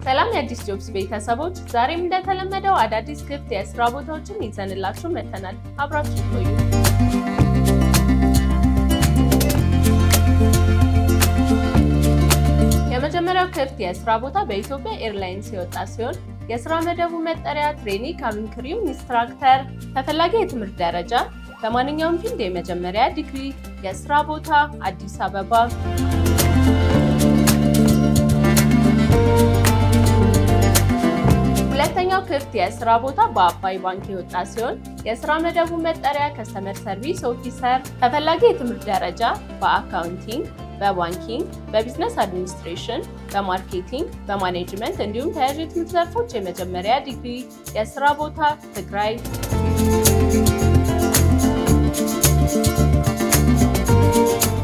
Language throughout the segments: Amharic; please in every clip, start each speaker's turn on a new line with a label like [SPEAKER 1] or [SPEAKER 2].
[SPEAKER 1] ሰላም የአዲስ ጆብስ ቤተሰቦች ዛሬም እንደተለመደው አዳዲስ ክፍት የስራ ቦታዎችን ይዘንላችሁ መተናል። አብራችሁ ቆዩ። የመጀመሪያው ክፍት የስራ ቦታ በኢትዮጵያ ኤርላይንስ የወጣ ሲሆን የስራ መደቡ መጠሪያ ትሬኒንግ ካቢን ክሪው ኢንስትራክተር፣ ተፈላጊ የትምህርት ደረጃ በማንኛውም ፊልድ የመጀመሪያ ዲግሪ፣ የስራ ቦታ አዲስ አበባ። ሁለተኛው ክፍት የስራ ቦታ በአባይ ባንክ የወጣ ሲሆን የስራ መደቡ መጠሪያ ከስተመር ሰርቪስ ኦፊሰር፣ ተፈላጊ የትምህርት ደረጃ በአካውንቲንግ፣ በባንኪንግ፣ በቢዝነስ አድሚኒስትሬሽን፣ በማርኬቲንግ፣ በማኔጅመንት እንዲሁም ተያያዥ የትምህርት ዘርፎች የመጀመሪያ ዲግሪ፣ የስራ ቦታ ትግራይ።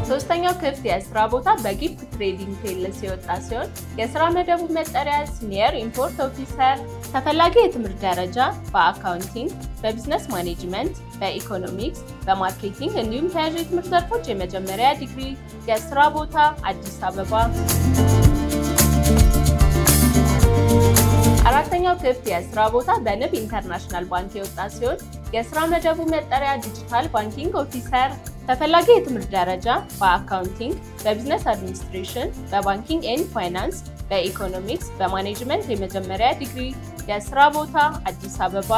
[SPEAKER 1] ሶስተኛው ክፍት የስራ ቦታ በጊፍት ትሬዲንግ ፔልስ የወጣ ሲሆን የስራ መደቡ መጠሪያ ሲኒየር ኢምፖርት ኦፊሰር፣ ተፈላጊ የትምህርት ደረጃ በአካውንቲንግ፣ በቢዝነስ ማኔጅመንት፣ በኢኮኖሚክስ፣ በማርኬቲንግ እንዲሁም ተያያዥ የትምህርት ዘርፎች የመጀመሪያ ዲግሪ፣ የስራ ቦታ አዲስ አበባ። አራተኛው ክፍት የስራ ቦታ በንብ ኢንተርናሽናል ባንክ የወጣ ሲሆን የስራ መደቡ መጠሪያ ዲጂታል ባንኪንግ ኦፊሰር፣ ተፈላጊ የትምህርት ደረጃ በአካውንቲንግ፣ በቢዝነስ አድሚኒስትሬሽን፣ በባንኪንግ ኤንድ ፋይናንስ፣ በኢኮኖሚክስ፣ በማኔጅመንት የመጀመሪያ ዲግሪ፣ የስራ ቦታ አዲስ አበባ።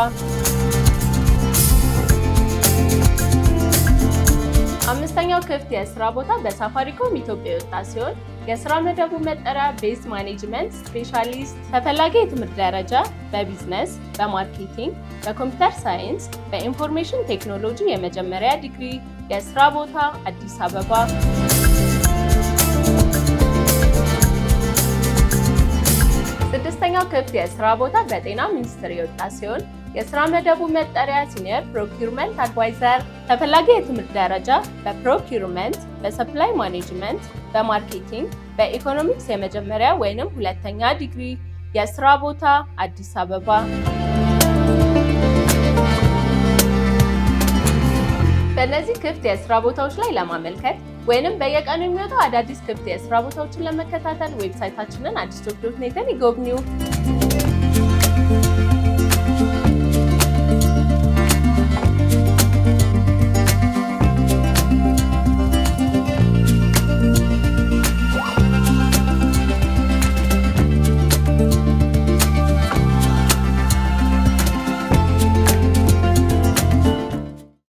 [SPEAKER 1] አምስተኛው ክፍት የስራ ቦታ በሳፋሪኮም ኢትዮጵያ የወጣ ሲሆን የስራ መደቡ መጠሪያ ቤዝ ማኔጅመንት ስፔሻሊስት፣ ተፈላጊ የትምህርት ደረጃ በቢዝነስ፣ በማርኬቲንግ፣ በኮምፒውተር ሳይንስ፣ በኢንፎርሜሽን ቴክኖሎጂ የመጀመሪያ ዲግሪ፣ የስራ ቦታ አዲስ አበባ። ስድስተኛው ክፍት የስራ ቦታ በጤና ሚኒስቴር የወጣ ሲሆን የስራ መደቡ መጠሪያ ሲኒየር ፕሮኪውርመንት አድቫይዘር፣ ተፈላጊ የትምህርት ደረጃ በፕሮኪውርመንት፣ በሰፕላይ ማኔጅመንት፣ በማርኬቲንግ፣ በኢኮኖሚክስ የመጀመሪያ ወይንም ሁለተኛ ዲግሪ፣ የስራ ቦታ አዲስ አበባ። በእነዚህ ክፍት የስራ ቦታዎች ላይ ለማመልከት ወይንም በየቀኑ የሚወጡ አዳዲስ ክፍት የስራ ቦታዎችን ለመከታተል ዌብሳይታችንን addisjobs.netን ይጎብኙ።